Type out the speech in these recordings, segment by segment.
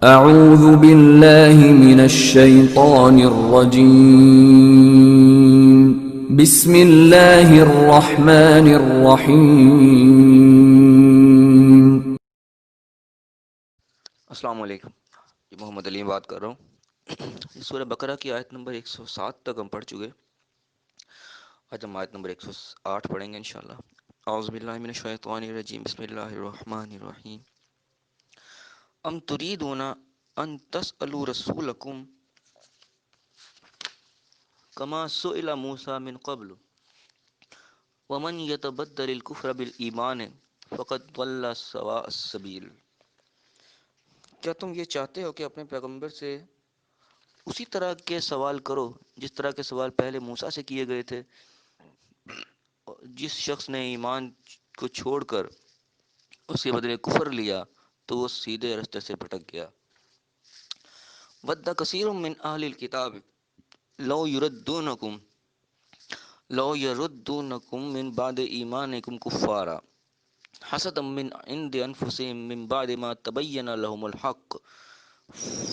اعوذ باللہ من الشیطان الرجیم بسم اللہ الرحمن الرحیم۔ السلام علیکم، یہ محمد علی بات کر رہا ہوں۔ سورہ بقرہ کی آیت نمبر 107 تک ہم پڑھ چکے۔ آج ہم آیت نمبر 108 پڑھیں گے انشاءاللہ۔ اعوذ باللہ من الشیطان الرجیم، بسم اللہ الرحمن الرحیم۔ ام تريدون ان تسألوا رسولکم کما سئل موسیٰ من قبل ومن يتبدل الكفر بالایمان فقد ضل سواء السبیل۔ کیا تم یہ چاہتے ہو کہ اپنے پیغمبر سے اسی طرح کے سوال کرو جس طرح کے سوال پہلے موسیٰ سے کیے گئے تھے؟ جس شخص نے ایمان کو چھوڑ کر اس کے بدلے کفر لیا تو وہ سیدھے راستے سے بھٹک گیا۔ ود کثیر من اہل الکتاب لو یردونکم من بعد ایمانکم کفارا حسدا من عند انفسهم من بعد ما تبین لهم الحق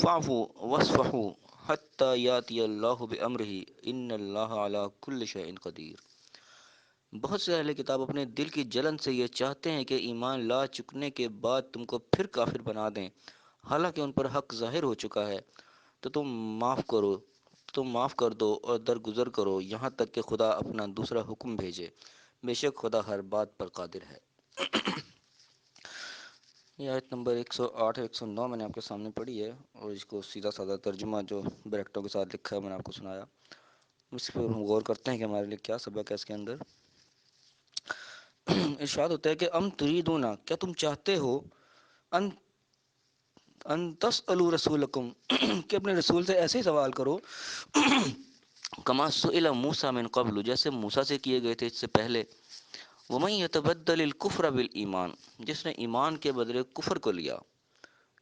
فاعفوا واصفحوا حتی یاتی اللہ بامرہ ان اللہ علی کل شیء قدیر۔ بہت سے اہل کتاب اپنے دل کی جلن سے یہ چاہتے ہیں کہ ایمان لا چکنے کے بعد تم کو پھر کافر بنا دیں، حالانکہ ان پر حق ظاہر ہو چکا ہے۔ تو تم معاف کر دو اور درگزر کرو یہاں تک کہ خدا اپنا دوسرا حکم بھیجے، بے شک خدا ہر بات پر قادر ہے۔ یہ آیت نمبر 108 اور 109 میں نے آپ کے سامنے پڑھی ہے، اور اس کو سیدھا سادہ ترجمہ جو بریکٹوں کے ساتھ لکھا ہے میں نے آپ کو سنایا۔ اس پر ہم غور کرتے ہیں کہ ہمارے لیے کیا سبق ہے اس کے اندر۔ ارشاد ہوتا ہے کہ ام تریدون، کیا تم چاہتے ہو، ان تسألوا رسولکم کہ اپنے رسول سے ایسے ہی سوال کرو، کما سئل موسیٰ من قبل، جیسے موسیٰ سے کیے گئے تھے اس سے پہلے، ومن یتبدل الکفر بالایمان، جس نے ایمان کے بدلے کفر کو لیا،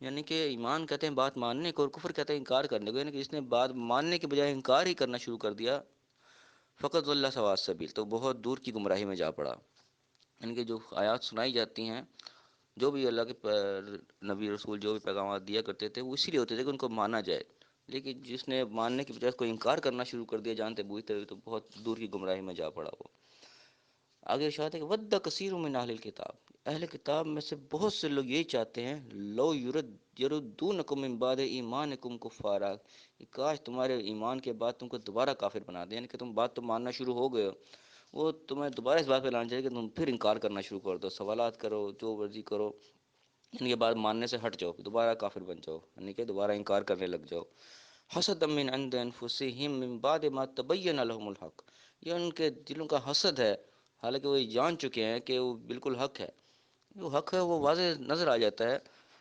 یعنی کہ ایمان کہتے ہیں بات ماننے کو اور کفر کہتے ہیں انکار کرنے کو، یعنی کہ جس نے بات ماننے کے بجائے انکار ہی کرنا شروع کر دیا، فقط ضل سواء السبیل، تو بہت دور کی گمراہی میں جا پڑا۔ یعنی کہ جو آیات سنائی جاتی ہیں، جو بھی اللہ کے نبی رسول جو بھی پیغامات دیا کرتے تھے وہ اسی لیے ہوتے تھے کہ ان کو مانا جائے، لیکن جس نے ماننے کی بجائے کوئی انکار کرنا شروع کر دیا جانتے بوجھتے ہوئے، تو بہت دور کی گمراہی میں جا پڑا وہ۔ آگے ارشاد ہے کہ ود کثیر من اہل الکتاب، اہل کتاب میں سے بہت سے لوگ یہی چاہتے ہیں، لو یردونکم من بعد ایمانکم کفارا، کہ کاش تمہارے ایمان کے بعد تم کو دوبارہ کافر بنا دیں، یعنی کہ تم بات تو ماننا شروع ہو گئے ہو، وہ تمہیں دوبارہ اس بات پہ لانا چاہیے کہ تم پھر انکار کرنا شروع کر دو، سوالات کرو، جو مرضی کرو، ان کے بعد ماننے سے ہٹ جاؤ، دوبارہ کافر بن جاؤ، یعنی کہ دوبارہ انکار کرنے لگ جاؤ۔ حسد من عند انفسہم من بعد ما تبین لهم الحق، یہ ان کے دلوں کا حسد ہے، حالانکہ وہ جان چکے ہیں کہ وہ بالکل حق ہے، وہ حق ہے، وہ واضح نظر آ جاتا ہے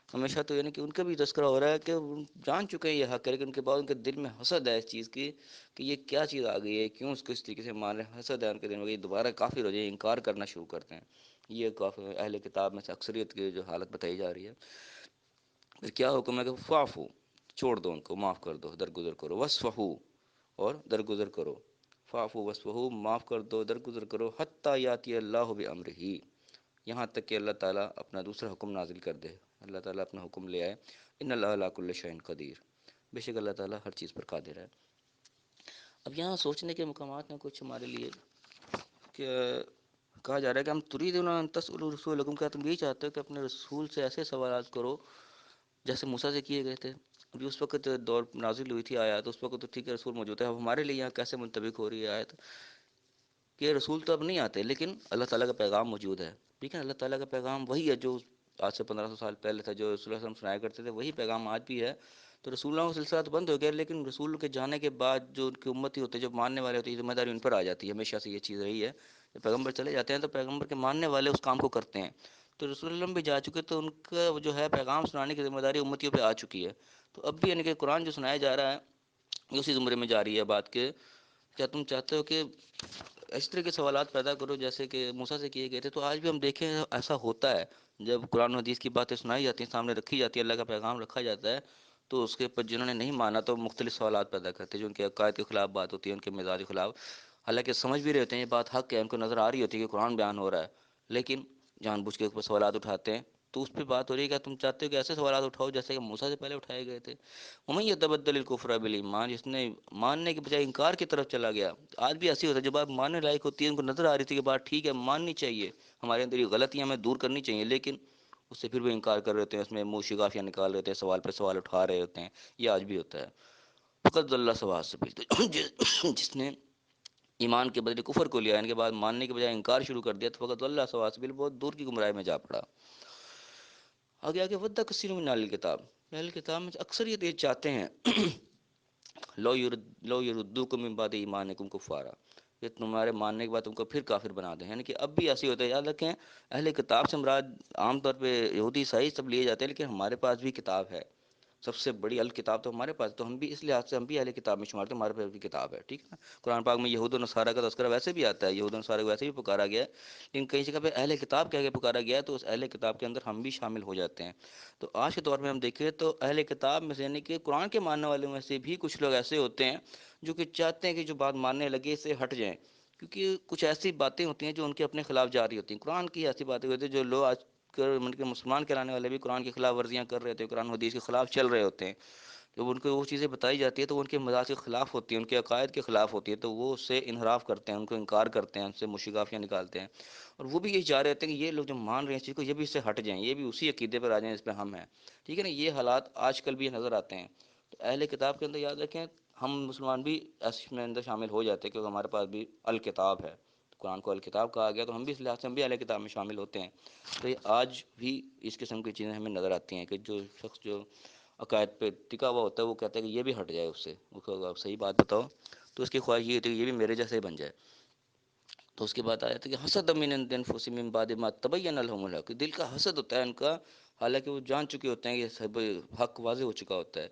ہمیشہ، تو یعنی کہ ان کا بھی تذکرہ ہو رہا ہے کہ وہ جان چکے ہیں یہ حق ہے، لیکن ان کے بعد ان کے دل میں حسد ہے اس چیز کی کہ یہ کیا چیز آ گئی ہے، کیوں اس کو اس طریقے سے مان رہے ہیں، حسد ہے ان کے دل میں کہ یہ دوبارہ کافر ہو جائے، انکار کرنا شروع کرتے ہیں۔ یہ کافر اہل کتاب میں سے اکثریت کی جو حالت بتائی جا رہی ہے۔ پھر کیا حکم ہے کہ فاعفو، چھوڑ دو ان کو، معاف کر دو، درگزر کرو، وصفحو، اور درگزر کرو، فاعفو وصفحو، معاف کر دو، درگزر کرو، حتی یاتی اللہ بامرہ، یہاں تک کہ اللہ تعالیٰ اپنا دوسرا حکم نازل کر دے، اللہ تعالیٰ اپنا حکم لے آئے۔ ان اللہ علی کل شیء قدیر، بے شک اللہ تعالیٰ ہر چیز پر قادر ہے۔ اب یہاں سوچنے کے مقامات ہیں کچھ ہمارے لیے، کہ کہا جا رہا ہے کہ ہم تریدون ان تسألوا رسولکم، کیا تم یہی چاہتے ہو کہ اپنے رسول سے ایسے سوالات کرو جیسے موسیٰ سے کیے گئے تھے؟ ابھی اس وقت دور نازل ہوئی تھی آیات، اس وقت تو ٹھیک ہے رسول موجود ہے، اب ہمارے لیے یہاں کیسے منطبق ہو رہی ہے آیت کہ رسول تو اب نہیں آتے لیکن اللہ تعالیٰ کا پیغام موجود ہے، ٹھیک ہے، اللہ تعالیٰ کا پیغام وہی ہے جو آج سے 1500 سال پہلے تھا، جو رسول اللہ صلی اللہ علیہ وسلم سنایا کرتے تھے، وہی پیغام آج بھی ہے۔ تو رسولوں کا سلسلہ تو بند ہو گیا، لیکن رسول کے جانے کے بعد جو ان کی امتی ہوتے ہیں، جو ماننے والے ہوتے ہیں، ذمہ داری ان پر آ جاتی ہے، ہمیشہ سے یہ چیز رہی ہے، جب پیغمبر چلے جاتے ہیں تو پیغمبر کے ماننے والے اس کام کو کرتے ہیں۔ تو رسول اللہ بھی جا چکے، تو ان کا جو ہے پیغام سنانے کی ذمہ داری امتیوں پہ آ چکی ہے۔ تو اب بھی یعنی کہ قرآن جو سنایا جا رہا ہے یہ اسی زمرے میں جاری ہے بات، کہ کیا تم چاہتے ہو کہ اس طرح کے سوالات پیدا کرو جیسے کہ موسیٰ سے کیے گئے تھے؟ تو آج بھی ہم دیکھیں ایسا ہوتا ہے، جب قرآن و حدیث کی باتیں سنائی جاتی ہیں، سامنے رکھی جاتی ہے، اللہ کا پیغام رکھا جاتا ہے، تو اس کے اوپر جنہوں نے نہیں مانا تو مختلف سوالات پیدا کرتے ہیں، جو ان کے عقائد کے خلاف بات ہوتی ہے، ان کے مزاج کے خلاف، حالانکہ سمجھ بھی رہے ہوتے ہیں یہ بات حق ہے، ان کو نظر آ رہی ہوتی ہے کہ قرآن بیان ہو رہا ہے، لیکن جان بوجھ کے اوپر سوالات اٹھاتے ہیں، تو اس پہ بات ہو رہی ہے کہ تم چاہتے ہو کہ ایسے سوالات اٹھاؤ جیسے کہ موسیٰ سے پہلے اٹھائے گئے تھے. ومن یتبدل الکفر بالایمان، جس نے ماننے کے بجائے انکار کی طرف چلا گیا. آج بھی ایسی ہوتا ہے، جب بات ماننے لائق ہوتی ہے، ان کو نظر آ رہی تھی کہ بات ٹھیک ہے، ماننی چاہیے، ہمارے اندر یہ غلطیاں ہمیں دور کرنی چاہیے، لیکن اس سے پھر بھی انکار کر رہے ہوتے ہیں، اس میں منہ شگافیاں نکال رہے ہوتے ہیں، سوال پہ سوال اٹھا رہے ہوتے ہیں. یہ آج بھی ہوتا ہے. فقط ضل سواء السبیل، جس نے ایمان کے بدلے کفر کو لیا، ان کے بعد ماننے کے بجائے انکار شروع کر دیا، تو فقط ضل سواء السبیل، بہت دور کی گمراہی میں جا پڑا. آگے آگے ود کثیر من اہل الکتاب، اہل کتاب میں اکثریت یہ چاہتے ہیں لو یردوکم من بعد ایمانکم کفارا، کہ تمہارے ماننے کے بعد تم کو پھر کافر بنا دیں. یعنی کہ اب بھی ایسی ہوتا ہے. یاد رکھیں، اہل کتاب سے مراد عام طور پہ یہودی عیسائی سب لیے جاتے ہیں، لیکن ہمارے پاس بھی کتاب ہے، سب سے بڑی الکتاب تو ہمارے پاس، تو ہم بھی اس لحاظ سے ہم بھی اہل کتاب میں شمار ہیں، ہمارے پاس بھی کتاب ہے. ٹھیک ہے نا. قرآن پاک میں یہود و نصارہ کا تذکرہ ویسے بھی آتا ہے، یہود و نصارہ کو ویسے بھی پکارا گیا ہے، لیکن کئی جگہ پہ اہل کتاب کہہ کے پکارا گیا ہے، تو اس اہل کتاب کے اندر ہم بھی شامل ہو جاتے ہیں. تو آج کے دور میں ہم دیکھیں تو اہل کتاب میں سے، یعنی کہ قرآن کے ماننے والوں میں سے بھی کچھ لوگ ایسے ہوتے ہیں جو کہ چاہتے ہیں کہ جو بات ماننے لگے اس سے ہٹ جائیں، کیونکہ کچھ ایسی باتیں ہوتی ہیں جو ان کے اپنے خلاف جاری ہوتی ہیں. قرآن کی ایسی باتیں ہوتی ہیں جو لوگ آج مطلب کہ مسلمان کہلانے والے بھی قرآن کی خلاف ورزیاں کر رہے ہوتے ہیں، قرآن حدیث کے خلاف چل رہے ہوتے ہیں. جب ان کو وہ چیزیں بتائی جاتی ہے تو ان کے مزاج کے خلاف ہوتی ہیں، ان کے عقائد کے خلاف ہوتی ہے، تو وہ اس سے انحراف کرتے ہیں، ان کو انکار کرتے ہیں، ان سے مشگافیاں نکالتے ہیں. اور وہ بھی یہی چاہ رہے ہوتے ہیں کہ یہ لوگ جو مان رہے ہیں اس چیز کو، یہ بھی اس سے ہٹ جائیں، یہ بھی اسی عقیدے پر آ جائیں اس پہ ہم ہیں. ٹھیک ہے نا. یہ حالات آج کل بھی نظر آتے ہیں. تو اہل کتاب کے اندر یاد رکھیں، ہم مسلمان بھی اس میں اندر شامل ہو جاتے ہیں، کیونکہ ہمارے پاس بھی الکتاب ہے. قرآن کو الکتاب کہا گیا، تو ہم بھی اس لحاظ سے ہم بھی اہل کتاب میں شامل ہوتے ہیں. تو یہ آج بھی اس قسم کی چیزیں ہمیں نظر آتی ہیں کہ جو شخص جو عقائد پہ ٹکا ہوا ہوتا ہے وہ کہتا ہے کہ یہ بھی ہٹ جائے اس سے، وہ کہ آپ صحیح بات بتاؤ، تو اس کی خواہش یہ ہوتی ہے کہ یہ بھی میرے جیسے ہی بن جائے. تو اس کے بعد آیا تھا کہ حسد من عند انفسہم من بعد ما تبین لهم الحق، دل کا حسد ہوتا ہے ان کا، حالانکہ وہ جان چکے ہوتے ہیں کہ سب حق واضح ہو چکا ہوتا ہے.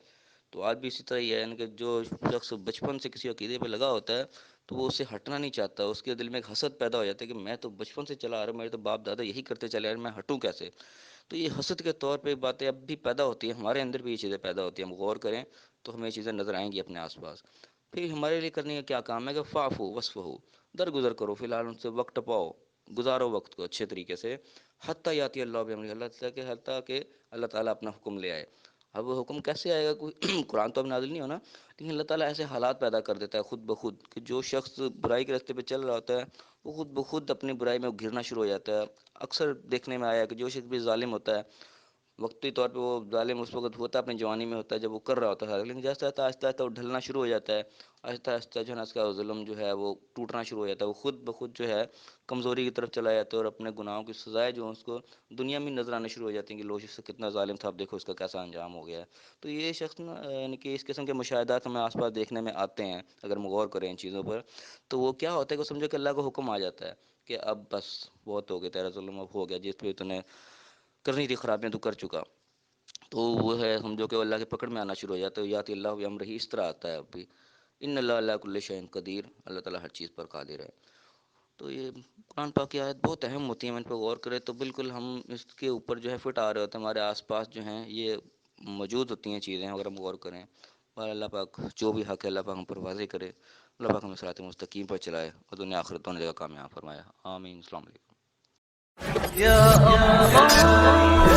تو آج بھی اسی طرح یہ ہے، یعنی کہ جو شخص بچپن سے کسی عقیدے پہ لگا ہوتا ہے تو وہ اسے ہٹنا نہیں چاہتا، اس کے دل میں ایک حسد پیدا ہو جاتا ہے کہ میں تو بچپن سے چلا آ رہا ہوں، میرے تو باپ دادا یہی کرتے چلے آ رہے ہیں، میں ہٹوں کیسے. تو یہ حسد کے طور پہ باتیں اب بھی پیدا ہوتی ہیں، ہمارے اندر بھی یہ چیزیں پیدا ہوتی ہیں. ہم غور کریں تو ہمیں یہ چیزیں نظر آئیں گی اپنے آس پاس. پھر ہمارے لیے کرنے کا کیا کام ہے کہ فاعفو واصفحوا، درگزر کرو، فی الحال ان سے وقت پاؤ، گزارو وقت کو اچھے طریقے سے. حتیٰ یاتی اللہ بامرہ، حتیٰ کہ اللہ تعالیٰ اپنا حکم لے آئے. اب وہ حکم کیسے آئے گا؟ کوئی قرآن تو اب نازل نہیں ہونا، لیکن اللہ تعالیٰ ایسے حالات پیدا کر دیتا ہے خود بخود کہ جو شخص برائی کے راستے پہ چل رہا ہوتا ہے وہ خود بخود اپنی برائی میں گرنا شروع ہو جاتا ہے. اکثر دیکھنے میں آیا کہ جو شخص بھی ظالم ہوتا ہے، وقتی طور پہ وہ ظالم اس وقت ہوتا ہے اپنی جوانی میں ہوتا ہے جب وہ کر رہا ہوتا ہے، لیکن جیسے آہستہ آہستہ وہ ڈھلنا شروع ہو جاتا ہے، آہستہ آہستہ جو ہے نا اس کا ظلم جو ہے وہ ٹوٹنا شروع ہو جاتا ہے، وہ خود بخود جو ہے کمزوری کی طرف چلا جاتا ہے، اور اپنے گناہوں کی سزائیں جو ہیں اس کو دنیا میں نظر آنا شروع ہو جاتی ہیں کہ لو شخص کتنا ظالم تھا، اب دیکھو اس کا کیسا انجام ہو گیا ہے. تو یہ شخص نا، یعنی کہ اس قسم کے مشاہدات ہمیں آس پاس دیکھنے میں آتے ہیں اگر ہم غور کریں ان چیزوں پر. تو وہ کیا ہوتا ہے کہ سمجھو کہ اللہ کا حکم آ جاتا ہے کہ اب بس بہت ہو گیا تیرا ظلم، اب ہو گیا، جس پہ تو نے کرنی تھی خرابیاں تو کر چکا. تو وہ ہے سمجھو کہ اللہ کے پکڑ میں آنا شروع ہو جاتا ہے. یاتی اللہ بامرہ اس طرح آتا ہے اب بھی، ان اللہ علی کل شیء قدیر، اللہ تعالیٰ ہر چیز پر قادر ہے. تو یہ قرآن پاک کی آیت بہت اہم ہوتی ہے، ہم ان پہ غور کریں تو بالکل ہم اس کے اوپر جو ہے فٹ آ رہے ہوتے ہیں، ہمارے آس پاس جو ہیں یہ موجود ہوتی ہیں چیزیں اگر ہم غور کریں. اور اللہ پاک جو بھی حق ہے اللہ پاک ہم پر واضح کرے، اللہ پاک ہمیں صراط مستقیم پر چلائے اور دنیا آخرت دونوں جگہ کامیاب فرمایا. آمین. السلام علیکم. یا اللہ